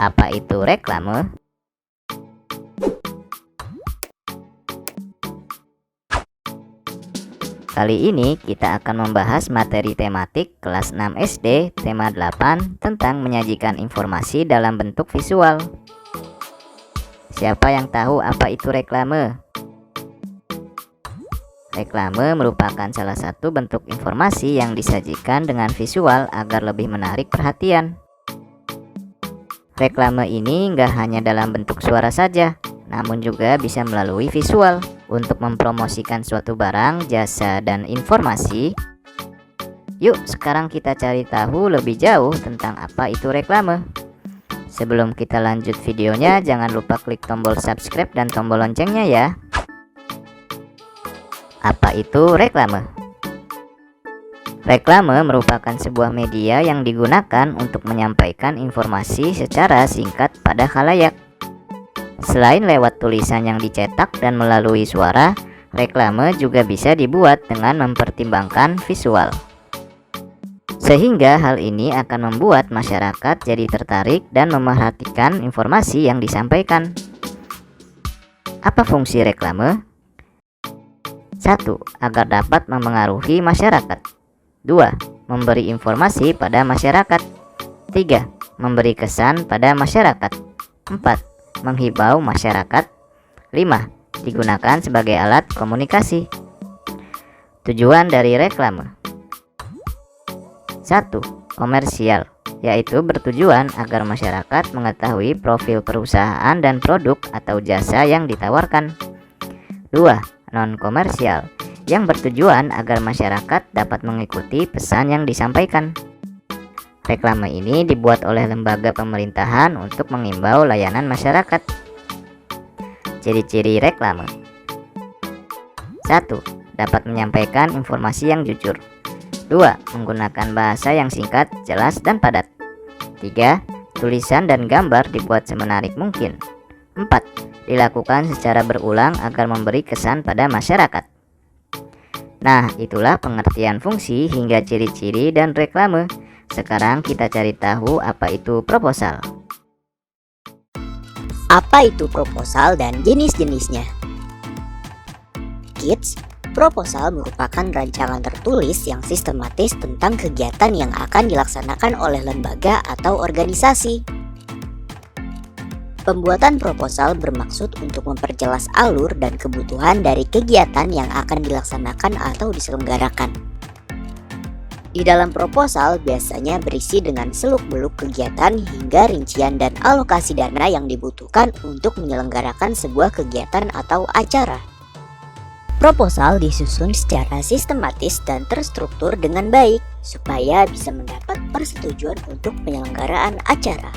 Apa itu reklame? Kali ini kita akan membahas materi tematik kelas 6 SD tema 8 tentang menyajikan informasi dalam bentuk visual. Siapa yang tahu apa itu reklame? Reklame merupakan salah satu bentuk informasi yang disajikan dengan visual agar lebih menarik perhatian. Reklame ini nggak hanya dalam bentuk suara saja, namun juga bisa melalui visual untuk mempromosikan suatu barang, jasa, dan informasi. Yuk sekarang kita cari tahu lebih jauh tentang apa itu reklame. Sebelum kita lanjut videonya, jangan lupa klik tombol subscribe dan tombol loncengnya ya. Apa itu reklame? Reklame merupakan sebuah media yang digunakan untuk menyampaikan informasi secara singkat pada khalayak. Selain lewat tulisan yang dicetak dan melalui suara, reklame juga bisa dibuat dengan mempertimbangkan visual. Sehingga hal ini akan membuat masyarakat jadi tertarik dan memerhatikan informasi yang disampaikan. Apa fungsi reklame? 1. Agar dapat memengaruhi masyarakat. 2. Memberi informasi pada masyarakat. 3. Memberi kesan pada masyarakat. 4. Menghibau masyarakat. 5. Digunakan sebagai alat komunikasi. Tujuan dari reklame. 1. Komersial, yaitu bertujuan agar masyarakat mengetahui profil perusahaan dan produk atau jasa yang ditawarkan. 2. Non-komersial, yang bertujuan agar masyarakat dapat mengikuti pesan yang disampaikan. Reklame ini dibuat oleh lembaga pemerintahan untuk mengimbau layanan masyarakat. Ciri-ciri reklame. 1. Dapat menyampaikan informasi yang jujur. 2. Menggunakan bahasa yang singkat, jelas, dan padat. 3. Tulisan dan gambar dibuat semenarik mungkin. 4. Dilakukan secara berulang agar memberi kesan pada masyarakat. Nah, itulah pengertian fungsi hingga ciri-ciri dan reklame. Sekarang kita cari tahu apa itu proposal. Apa itu proposal dan jenis-jenisnya? Kids, proposal merupakan rancangan tertulis yang sistematis tentang kegiatan yang akan dilaksanakan oleh lembaga atau organisasi. Pembuatan proposal bermaksud untuk memperjelas alur dan kebutuhan dari kegiatan yang akan dilaksanakan atau diselenggarakan. Di dalam proposal biasanya berisi dengan seluk-beluk kegiatan hingga rincian dan alokasi dana yang dibutuhkan untuk menyelenggarakan sebuah kegiatan atau acara. Proposal disusun secara sistematis dan terstruktur dengan baik supaya bisa mendapat persetujuan untuk penyelenggaraan acara.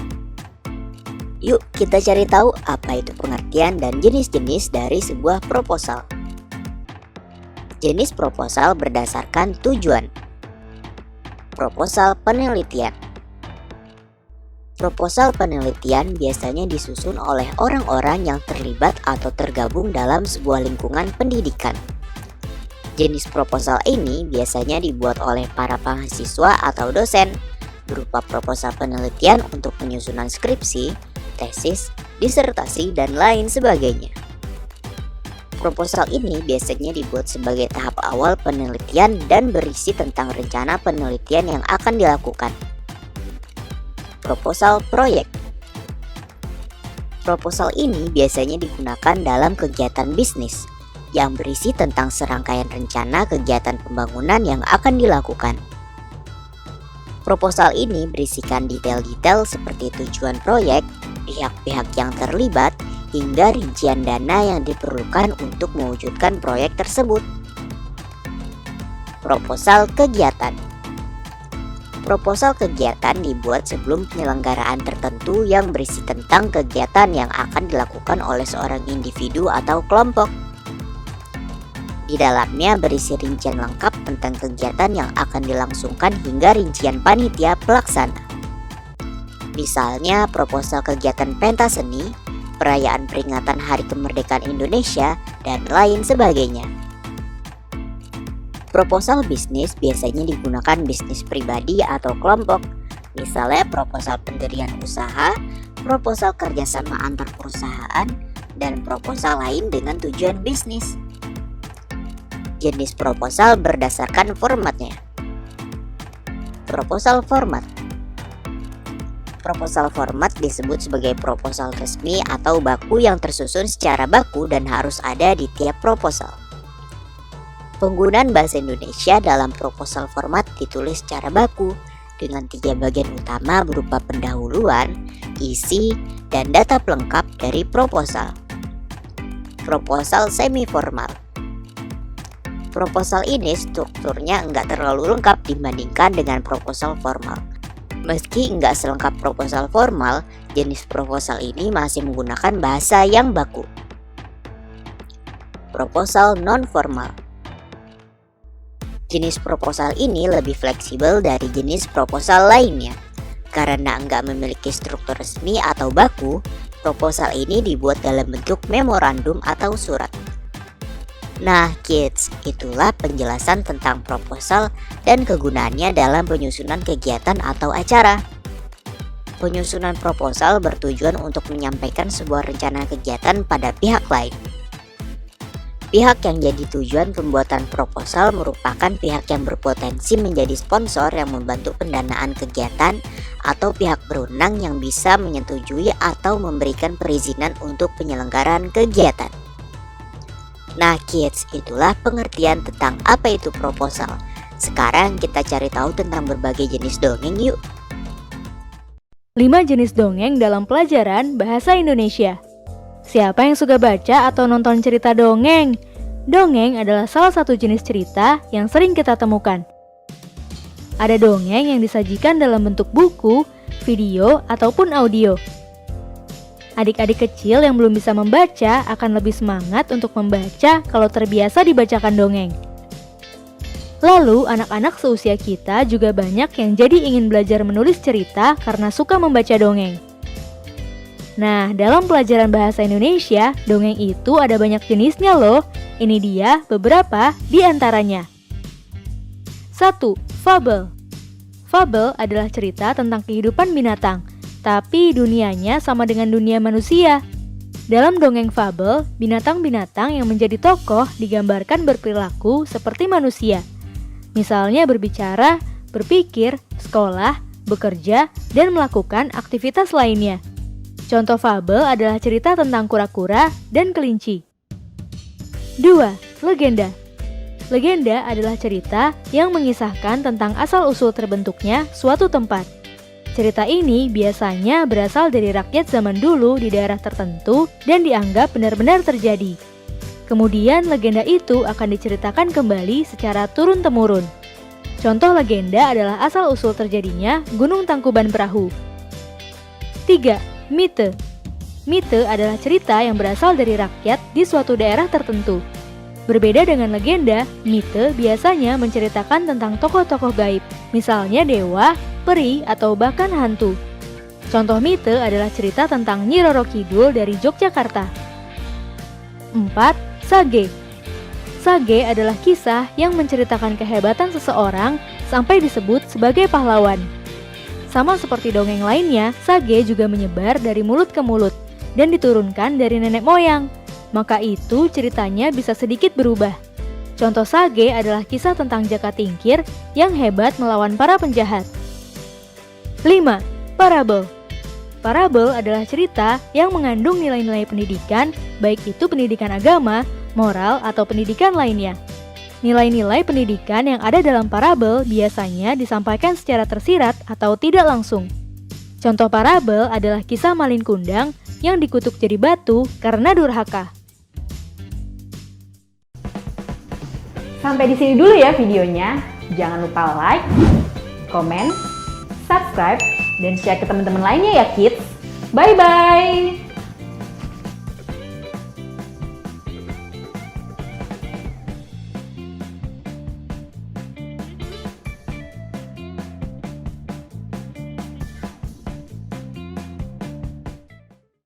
Yuk kita cari tahu apa itu pengertian dan jenis-jenis dari sebuah proposal. Jenis proposal berdasarkan tujuan. Proposal penelitian. Proposal penelitian biasanya disusun oleh orang-orang yang terlibat atau tergabung dalam sebuah lingkungan pendidikan. Jenis proposal ini biasanya dibuat oleh para mahasiswa atau dosen, berupa proposal penelitian untuk penyusunan skripsi, tesis, disertasi, dan lain sebagainya. Proposal ini biasanya dibuat sebagai tahap awal penelitian dan berisi tentang rencana penelitian yang akan dilakukan. Proposal proyek. Proposal ini biasanya digunakan dalam kegiatan bisnis yang berisi tentang serangkaian rencana kegiatan pembangunan yang akan dilakukan. Proposal ini berisikan detail-detail seperti tujuan proyek, pihak-pihak yang terlibat, hingga rincian dana yang diperlukan untuk mewujudkan proyek tersebut. Proposal kegiatan. Proposal kegiatan dibuat sebelum penyelenggaraan tertentu yang berisi tentang kegiatan yang akan dilakukan oleh seorang individu atau kelompok. Di dalamnya berisi rincian lengkap tentang kegiatan yang akan dilangsungkan hingga rincian panitia pelaksana. Misalnya proposal kegiatan pentas seni, perayaan peringatan Hari Kemerdekaan Indonesia, dan lain sebagainya. Proposal bisnis biasanya digunakan bisnis pribadi atau kelompok Misalnya proposal pendirian usaha, proposal kerjasama antar perusahaan, dan proposal lain dengan tujuan bisnis. Jenis proposal berdasarkan formatnya. Proposal format. Proposal format disebut sebagai proposal resmi atau baku yang tersusun secara baku dan harus ada di tiap proposal. Penggunaan bahasa Indonesia dalam proposal format ditulis secara baku dengan 3 bagian utama berupa pendahuluan, isi, dan data pelengkap dari proposal. Proposal semi-formal. Proposal ini strukturnya nggak terlalu lengkap dibandingkan dengan proposal formal. Meski nggak selengkap proposal formal, jenis proposal ini masih menggunakan bahasa yang baku. Proposal non-formal. Jenis proposal ini lebih fleksibel dari jenis proposal lainnya. Karena nggak memiliki struktur resmi atau baku, proposal ini dibuat dalam bentuk memorandum atau surat. Nah kids, itulah penjelasan tentang proposal dan kegunaannya dalam penyusunan kegiatan atau acara. Penyusunan proposal bertujuan untuk menyampaikan sebuah rencana kegiatan pada pihak lain. Pihak yang jadi tujuan pembuatan proposal merupakan pihak yang berpotensi menjadi sponsor yang membantu pendanaan kegiatan atau pihak berwenang yang bisa menyetujui atau memberikan perizinan untuk penyelenggaraan kegiatan. Nah kids, itulah pengertian tentang apa itu proposal. Sekarang kita cari tahu tentang berbagai jenis dongeng yuk. 5 jenis dongeng dalam pelajaran Bahasa Indonesia. Siapa yang suka baca atau nonton cerita dongeng? Dongeng adalah salah satu jenis cerita yang sering kita temukan. Ada dongeng yang disajikan dalam bentuk buku, video, ataupun audio. Adik-adik kecil yang belum bisa membaca akan lebih semangat untuk membaca kalau terbiasa dibacakan dongeng. Lalu, anak-anak seusia kita juga banyak yang jadi ingin belajar menulis cerita karena suka membaca dongeng. Nah, dalam pelajaran bahasa Indonesia, dongeng itu ada banyak jenisnya loh. Ini dia beberapa di antaranya. 1. Fabel. Fabel adalah cerita tentang kehidupan binatang, tapi dunianya sama dengan dunia manusia. Dalam dongeng fabel, binatang-binatang yang menjadi tokoh digambarkan berperilaku seperti manusia. Misalnya berbicara, berpikir, sekolah, bekerja, dan melakukan aktivitas lainnya. Contoh fabel adalah cerita tentang kura-kura dan kelinci. 2. Legenda. Legenda adalah cerita yang mengisahkan tentang asal-usul terbentuknya suatu tempat. Cerita ini biasanya berasal dari rakyat zaman dulu di daerah tertentu dan dianggap benar-benar terjadi. Kemudian legenda itu akan diceritakan kembali secara turun-temurun. Contoh legenda adalah asal-usul terjadinya Gunung Tangkuban Perahu. 3. Mite. Mite adalah cerita yang berasal dari rakyat di suatu daerah tertentu. Berbeda dengan legenda, mite biasanya menceritakan tentang tokoh-tokoh gaib, misalnya dewa, peri, atau bahkan hantu. Contoh mite adalah cerita tentang Nyi Roro Kidul dari Yogyakarta. 4. Sage. Sage adalah kisah yang menceritakan kehebatan seseorang sampai disebut sebagai pahlawan. Sama seperti dongeng lainnya, sage juga menyebar dari mulut ke mulut dan diturunkan dari nenek moyang. Maka itu ceritanya bisa sedikit berubah. Contoh sage adalah kisah tentang Jaka Tingkir yang hebat melawan para penjahat. 5. Parabel. Parabel adalah cerita yang mengandung nilai-nilai pendidikan, baik itu pendidikan agama, moral, atau pendidikan lainnya. Nilai-nilai pendidikan yang ada dalam parabel biasanya disampaikan secara tersirat atau tidak langsung. Contoh parabel adalah kisah Malin Kundang yang dikutuk jadi batu karena durhaka. Sampai di sini dulu ya videonya. Jangan lupa like, komen, subscribe, dan share ke teman-teman lainnya ya kids. Bye-bye!